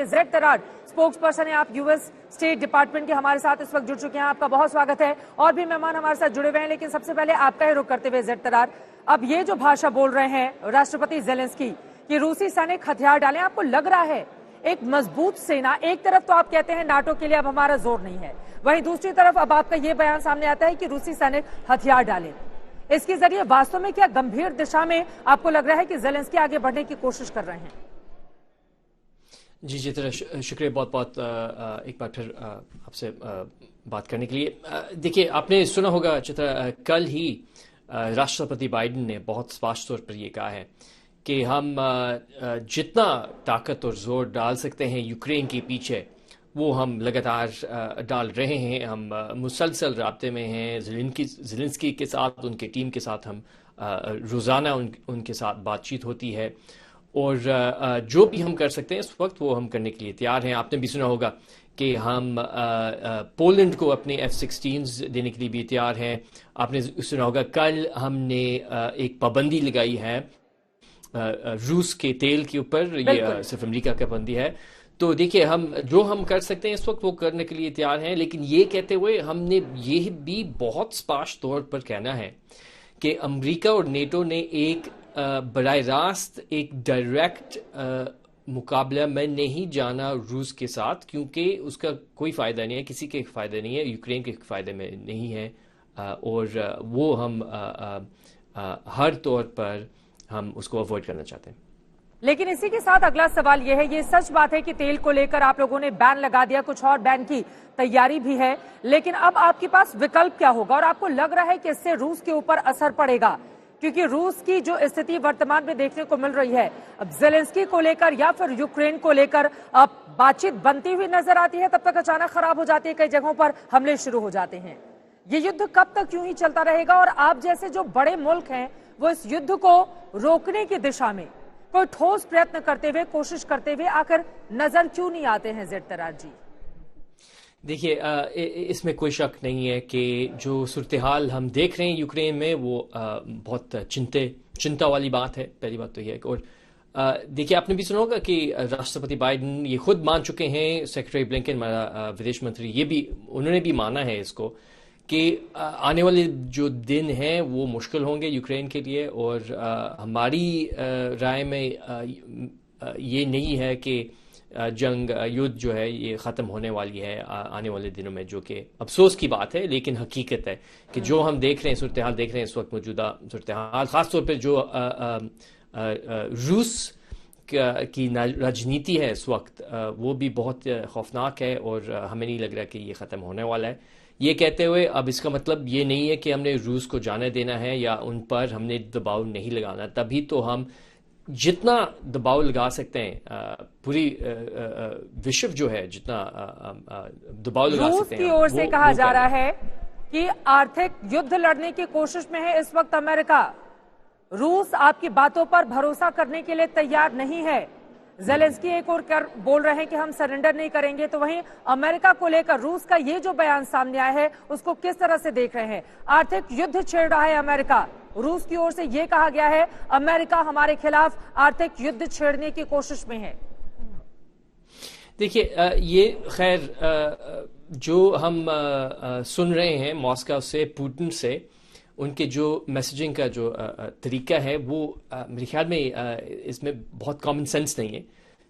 Z तरार spokes person है, आप US state department के हमारे साथ इस वक्त जुड़ चुके हैं। आपका बहुत स्वागत है। और भी मेहमान हमारे साथ जुड़े हुए हैं, लेकिन सबसे पहले आपका ही रुख करते हुए जेड तरार, अब ये जो भाषा बोल रहे हैं राष्ट्रपति जेलेंस्की कि रूसी सैनिक हथियार डालें, आपको लग रहा है एक मजबूत सेना, एक तरफ तो आप कहते हैं नाटो के लिए अब हमारा जोर नहीं है, वहीं दूसरी तरफ अब आपका ये बयान सामने आता है कि रूसी सैनिक हथियार डालें, इसके जरिए वास्तव में क्या गंभीर दिशा में आपको लग रहा है कि जेलेंस्की आगे बढ़ने की कोशिश कर रहे हैं? जी तरह शुक्रिया बहुत बहुत एक बार फिर आपसे बात करने के लिए। देखिए, आपने सुना होगा चित्रा, कल ही राष्ट्रपति बाइडेन ने बहुत स्पष्ट तौर पर यह कहा है कि हम जितना ताकत और जोर डाल सकते हैं यूक्रेन के पीछे वो हम लगातार डाल रहे हैं। हम मुसलसल राब्ते में हैं ज़ेलेंस्की के साथ, उनके टीम के साथ हम रोज़ाना उनके साथ बातचीत होती है और जो भी हम कर सकते हैं इस वक्त वो हम करने के लिए तैयार हैं। आपने भी सुना होगा कि हम पोलैंड को अपने F-16s देने के लिए भी तैयार हैं। आपने सुना होगा कल हमने एक पाबंदी लगाई है रूस के तेल के ऊपर, ये सिर्फ अमेरिका का पाबंदी है। तो देखिए, हम जो हम कर सकते हैं इस वक्त वो करने के लिए तैयार हैं, लेकिन ये कहते हुए हमने ये भी बहुत स्पष्ट तौर पर कहना है कि अमेरिका और नेटो ने एक बराह रास्त एक डायरेक्ट मुकाबला में नहीं जाना रूस के साथ, क्योंकि उसका कोई फ़ायदा नहीं है, किसी के फ़ायदा नहीं है, यूक्रेन के फ़ायदे में नहीं है और वो हम हर तौर पर हम उसको अवॉइड करना चाहते हैं। लेकिन इसी के साथ अगला सवाल यह है, ये सच बात है कि तेल को लेकर आप लोगों ने बैन लगा दिया, कुछ और बैन की तैयारी भी है, लेकिन अब आपके पास विकल्प क्या होगा और आपको लग रहा है कि इससे रूस के ऊपर असर पड़ेगा? क्योंकि रूस की जो स्थिति वर्तमान में देखने को मिल रही है, अब जेलेंस्की को लेकर या फिर यूक्रेन को लेकर अब बातचीत बनती हुई नजर आती है, तब तक अचानक खराब हो जाती है, कई जगहों पर हमले शुरू हो जाते हैं। ये युद्ध कब तक यूं ही चलता रहेगा और आप जैसे जो बड़े मुल्क हैं वो इस युद्ध को रोकने की दिशा में कोई ठोस प्रयत्न करते हुए, कोशिश करते हुए आखिर नजर क्यों नहीं आते हैं जेड तरार जी? देखिए, इसमें कोई शक नहीं है कि जो सूरत हाल हम देख रहे हैं यूक्रेन में वो बहुत चिंता वाली बात है। पहली बात तो यह है। और देखिए, आपने भी सुना होगा कि राष्ट्रपति बाइडेन ये खुद मान चुके हैं, सेक्रेटरी ब्लिंकन विदेश मंत्री, ये भी उन्होंने भी माना है इसको कि आने वाले जो दिन हैं वो मुश्किल होंगे यूक्रेन के लिए। और हमारी राय में ये नहीं है कि युद्ध जो है ये ख़त्म होने वाली है आने वाले दिनों में, जो कि अफसोस की बात है, लेकिन हकीकत है कि जो हम देख रहे हैं, सूरत हाल देख रहे हैं इस वक्त, मौजूदा सूरत हाल, ख़ासतौर पर जो रूस की राजनीति है इस वक्त, वो भी बहुत खौफनाक है और हमें नहीं लग रहा कि ये ख़त्म होने वाला है। ये कहते हुए अब इसका मतलब ये नहीं है कि हमने रूस को जाने देना है या उन पर हमने दबाव नहीं लगाना। तभी तो हम जितना दबाव लगा सकते हैं, पूरी विश्व जो है जितना दबाव लगा सकते हैं, रूस की ओर से कहा जा रहा है कि आर्थिक युद्ध लड़ने की कोशिश में है इस वक्त अमेरिका। रूस आपकी बातों पर भरोसा करने के लिए तैयार नहीं है। जेलेंस्की एक और बोल रहे हैं कि हम सरेंडर नहीं करेंगे, तो वहीं अमेरिका को लेकर रूस का ये जो बयान सामने आया है उसको किस तरह से देख रहे हैं? आर्थिक युद्ध छेड़ रहा है अमेरिका, रूस की ओर से ये कहा गया है अमेरिका हमारे खिलाफ आर्थिक युद्ध छेड़ने की कोशिश में है। देखिए, ये खैर जो हम सुन रहे हैं मॉस्को से, पुतिन से, उनके जो मैसेजिंग का जो तरीका है वो मेरे ख्याल में इसमें बहुत कॉमन सेंस नहीं है,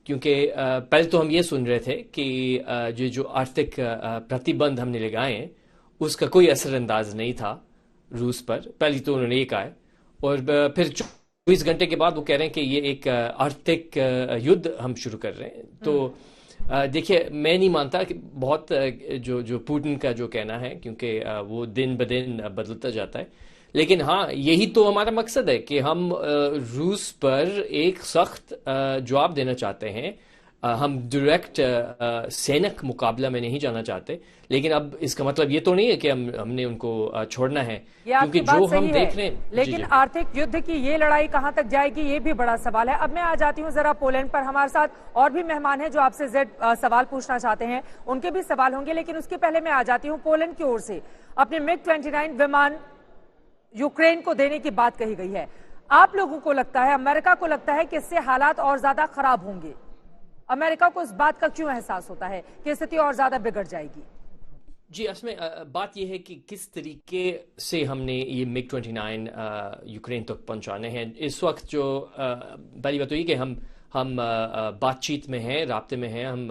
क्योंकि पहले तो हम ये सुन रहे थे कि जो आर्थिक प्रतिबंध हमने लगाए हैं उसका कोई असरअंदाज नहीं था रूस पर। पहले तो उन्होंने ये कहा है और फिर 24 घंटे के बाद वो कह रहे हैं कि ये एक आर्थिक युद्ध हम शुरू कर रहे हैं। तो देखिए, मैं नहीं मानता कि बहुत जो पुतिन का जो कहना है, क्योंकि वो दिन ब दिन बदलता जाता है, लेकिन हाँ, यही तो हमारा मकसद है कि हम रूस पर एक सख्त जवाब देना चाहते हैं। हम डायरेक्ट सैनिक मुकाबला में नहीं जाना चाहते, लेकिन अब इसका मतलब ये तो नहीं है कि हमने उनको छोड़ना है, क्योंकि जो हम देख रहे हैं। लेकिन आर्थिक युद्ध की ये लड़ाई कहां तक जाएगी, ये भी बड़ा सवाल है। अब मैं आ जाती हूं जरा पोलैंड पर। हमारे साथ और भी मेहमान हैं जो आपसे सवाल पूछना चाहते हैं, उनके भी सवाल होंगे, लेकिन उसके पहले मैं आ जाती हूँ पोलैंड की ओर से। अपने MiG-29 विमान यूक्रेन को देने की बात कही गई है। आप लोगों को लगता है, अमेरिका को लगता है कि इससे हालात और ज्यादा खराब होंगे? अमेरिका को इस बात का क्यों एहसास होता है कि स्थिति और ज्यादा बिगड़ जाएगी? जी, असमें बात यह है कि किस तरीके से हमने ये MiG-29 यूक्रेन तक पहुंचाने हैं। इस वक्त जो पहली बात तो ये कि हम बातचीत में हैं, राब्ते में हैं हम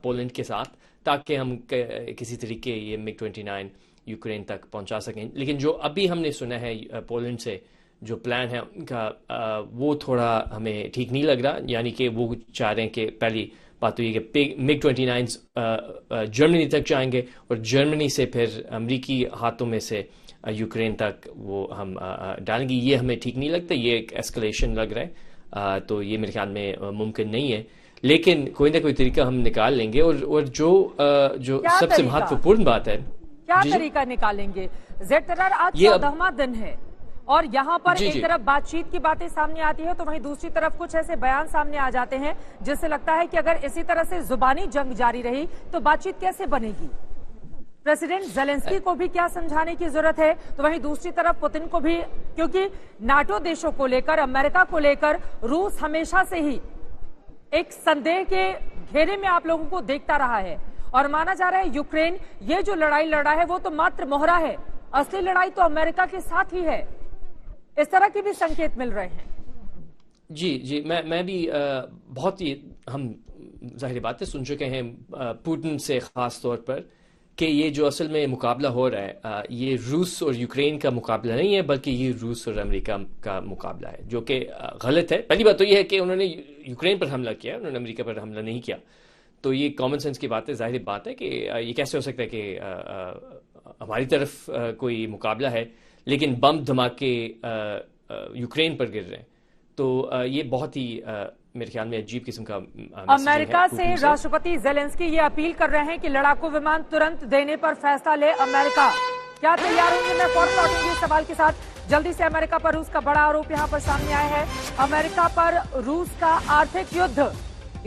पोलैंड के साथ, ताकि हम किसी तरीके ये MiG-29 यूक्रेन तक पहुंचा सकें। लेकिन जो अभी हमने सुना है पोलैंड से जो प्लान है उनका, वो थोड़ा हमें ठीक नहीं लग रहा। यानी कि वो चाह रहे हैं कि पहली बात तो ये कि MiG-29 जर्मनी तक जाएंगे और जर्मनी से फिर अमेरिकी हाथों में से यूक्रेन तक वो हम डालेंगे। ये हमें ठीक नहीं लगता, ये एक एस्केलेशन लग रहा है। तो ये मेरे ख्याल में मुमकिन नहीं है, लेकिन कोई ना कोई तरीका हम निकाल लेंगे। और जो सबसे महत्वपूर्ण बात है, क्या तरीका निकालेंगे? ज़ेड-तरार आज 14वां दिन है और यहाँ पर एक तरफ बातचीत की बातें सामने आती है तो वहीं दूसरी तरफ कुछ ऐसे बयान सामने आ जाते हैं जिससे लगता है कि अगर इसी तरह से जुबानी जंग जारी रही तो बातचीत कैसे बनेगी। प्रेसिडेंट ज़ेलेंस्की को भी क्या समझाने की जरूरत है, तो वहीं दूसरी तरफ पुतिन को भी, क्योंकि नाटो देशों को लेकर, अमेरिका को लेकर रूस हमेशा से ही एक संदेह के घेरे में आप लोगों को देखता रहा है और माना जा रहा है यूक्रेन ये जो लड़ाई लड़ा है वो तो मात्र मोहरा है, असली लड़ाई तो अमेरिका के साथ ही है। इस तरह के भी संकेत मिल रहे हैं। जी, मैं भी बहुत ही, हम जाहिर बात है सुन चुके हैं पुतिन से खास तौर पर कि ये जो असल में मुकाबला हो रहा है ये रूस और यूक्रेन का मुकाबला नहीं है, बल्कि ये रूस और अमेरिका का मुकाबला है, जो कि गलत है। पहली बात तो ये है कि उन्होंने यूक्रेन पर हमला किया, उन्होंने अमेरिका पर हमला नहीं किया। तो ये कॉमन सेंस की बात है, जाहिर बात है कि ये कैसे हो सकता है कि हमारी तरफ कोई मुकाबला है लेकिन बम धमाके यूक्रेन पर गिर रहे हैं। तो ये बहुत ही मेरे ख्याल में अजीब किस्म का अमेरिका से राष्ट्रपति ज़ेलेंस्की ये अपील कर रहे हैं कि लड़ाकू विमान तुरंत देने पर फैसला ले अमेरिका। क्या तैयार होंगे? मैं फौरन लौटूंगी इस सवाल के साथ। जल्दी से अमेरिका पर रूस का बड़ा आरोप यहाँ पर सामने आया है। अमेरिका पर रूस का आर्थिक युद्ध,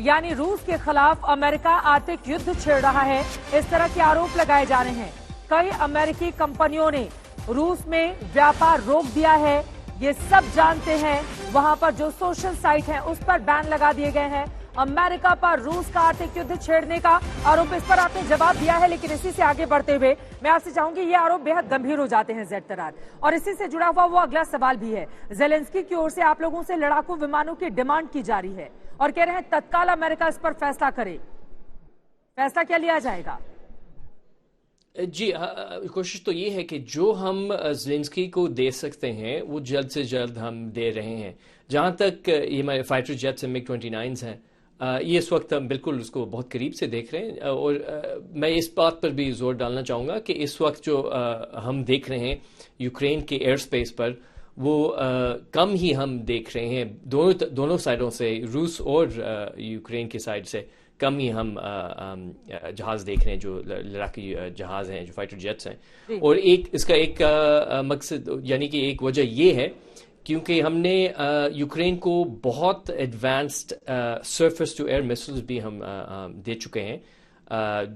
यानी रूस के खिलाफ अमेरिका आर्थिक युद्ध छेड़ रहा है, इस तरह के आरोप लगाए जा रहे हैं। कई अमेरिकी कंपनियों ने रूस में व्यापार रोक दिया है, ये सब जानते हैं। वहां पर जो सोशल साइट है उस पर बैन लगा दिए गए हैं। अमेरिका पर रूस का आर्थिक युद्ध छेड़ने का आरोप, इस पर आपने जवाब दिया है, लेकिन इसी से आगे बढ़ते हुए मैं आपसे चाहूंगी, ये आरोप बेहद गंभीर हो जाते हैं ज़ेड-तरार, और इसी से जुड़ा हुआ वो अगला सवाल भी है। ज़ेलेंस्की की ओर से आप लोगों से लड़ाकू विमानों की डिमांड की जा रही है और कह रहे हैं तत्काल अमेरिका इस पर फैसला करे। फैसला क्या लिया जाएगा? जी, कोशिश तो ये है कि जो हम ज़ेलेंस्की को दे सकते हैं वो जल्द से जल्द हम दे रहे हैं। जहाँ तक ये हमारे फाइटर जेट्स हैं, MiG-29 हैं, ये इस वक्त हम बिल्कुल उसको बहुत करीब से देख रहे हैं। और मैं इस बात पर भी जोर डालना चाहूँगा कि इस वक्त जो हम देख रहे हैं यूक्रेन के एयर स्पेस पर, वो कम ही हम देख रहे हैं दोनों साइडों से, रूस और यूक्रेन की साइड से कम ही हम जहाज देख रहे हैं, जो लड़ाकू जहाज हैं, जो फाइटर जेट्स हैं। और इसका एक मकसद, यानी कि एक वजह ये है क्योंकि हमने यूक्रेन को बहुत advanced surface to air missiles भी हम दे चुके हैं,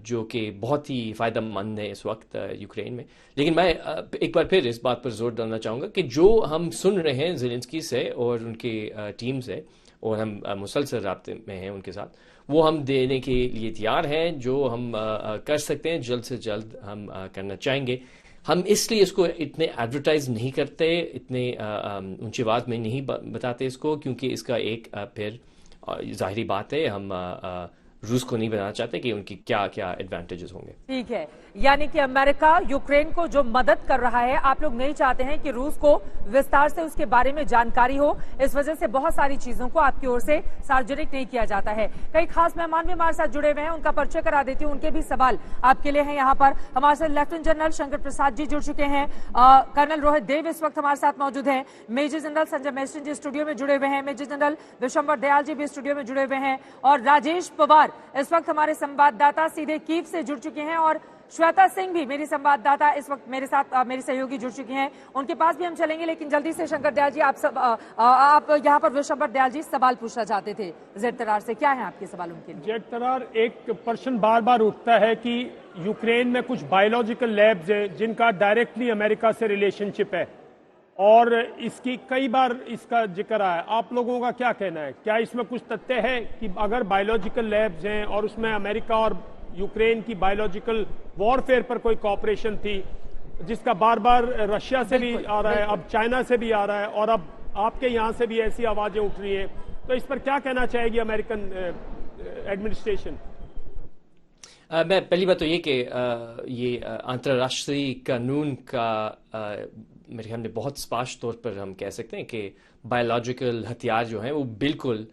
जो कि बहुत ही फ़ायदेमंद है इस वक्त यूक्रेन में। लेकिन मैं एक बार फिर इस बात पर जोर डालना चाहूँगा कि जो हम सुन रहे हैं ज़ेलेंस्की से और उनकी टीम से, और हम मुसलसल राब्ते में हैं उनके साथ, वो हम देने के लिए तैयार हैं। जो हम कर सकते हैं जल्द से जल्द हम करना चाहेंगे। हम इसलिए इसको इतने एडवर्टाइज नहीं करते, इतने ऊंची आवाज में नहीं बताते इसको, क्योंकि इसका एक फिर जाहिरी बात है, हम रूस को नहीं बताना चाहते कि उनकी क्या क्या एडवांटेजेस होंगे। ठीक है, यानी कि अमेरिका यूक्रेन को जो मदद कर रहा है, आप लोग नहीं चाहते हैं कि रूस को विस्तार से उसके बारे में जानकारी हो, इस वजह से बहुत सारी चीजों को आपकी ओर से सार्वजनिक नहीं किया जाता है। कई खास मेहमान भी हमारे साथ जुड़े हुए हैं, उनका परिचय करा देती हूँ, उनके भी सवाल आपके लिए हैं। यहाँ पर हमारे साथ लेफ्टिनेंट जनरल शंकर प्रसाद जी जुड़ चुके हैं, कर्नल रोहित देव इस वक्त हमारे साथ मौजूद हैं, मेजर जनरल संजय मेस्टन जी स्टूडियो में जुड़े हुए हैं, मेजर जनरल विशंबर दयाल जी भी स्टूडियो में जुड़े हुए हैं, और राजेश पवार इस वक्त हमारे संवाददाता सीधे कीव से जुड़ चुके हैं, और श्वेता सिंह भी मेरी संवाददाता इस वक्त मेरे साथ मेरी सहयोगी जुड़ चुकी हैं, उनके पास भी हम चलेंगे। लेकिन जल्दी से शंकर दयाल जी, आप यहाँ पर विशंबर दयाल जी सवाल पूछना चाहते थे ज़ेड-तरार से, क्या है आपके सवाल उनके लिए? ज़ेड-तरार, एक प्रश्न बार बार उठता है कि यूक्रेन में कुछ बायोलॉजिकल लैब्स हैं जिनका डायरेक्टली अमेरिका से रिलेशनशिप है, और इसकी कई बार इसका जिक्र आया। आप लोगों का क्या कहना है? क्या इसमें कुछ तथ्य है कि अगर बायोलॉजिकल लैब्स हैं और उसमें अमेरिका और यूक्रेन की बायोलॉजिकल वॉरफेयर पर कोई कॉपरेशन थी, जिसका बार बार रशिया से भी आ रहा है, अब चाइना से भी आ रहा है और अब आपके यहाँ से भी ऐसी आवाजें उठ रही हैं, तो इस पर क्या कहना चाहेगी अमेरिकन एडमिनिस्ट्रेशन? मैं पहली बात तो ये कि ये अंतर्राष्ट्रीय कानून का मेरे ख्याल में बहुत स्पष्ट तौर पर हम कह सकते हैं कि बायोलॉजिकल हथियार जो हैं वो बिल्कुल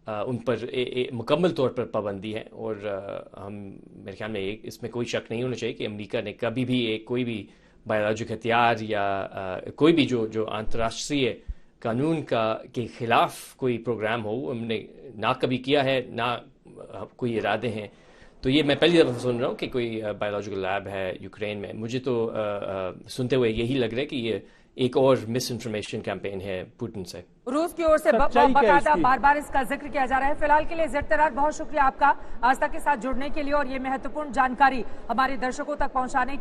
उन पर मुकम्मल तौर पर पाबंदी है। और हम मेरे ख्याल में इसमें कोई शक नहीं होना चाहिए कि अमेरिका ने कभी भी कोई भी बायोलॉजिक हथियार या कोई भी जो अंतर्राष्ट्रीय कानून के खिलाफ कोई प्रोग्राम हो, हमने ना कभी किया है, ना कोई इरादे हैं। तो ये मैं पहली दफ़ा सुन रहा हूँ कि कोई बायोलॉजिकल लैब है यूक्रेन में। मुझे तो सुनते हुए यही लग रहा है कि ये एक और मिस इन्फॉर्मेशन कैंपेन है पुतिन से। रूस की ओर से बाकायदा बार बार इसका जिक्र किया जा रहा है। फिलहाल के लिए ज़ेड-तरार बहुत शुक्रिया आपका आस्था के साथ जुड़ने के लिए और ये महत्वपूर्ण जानकारी हमारे दर्शकों तक पहुंचाने के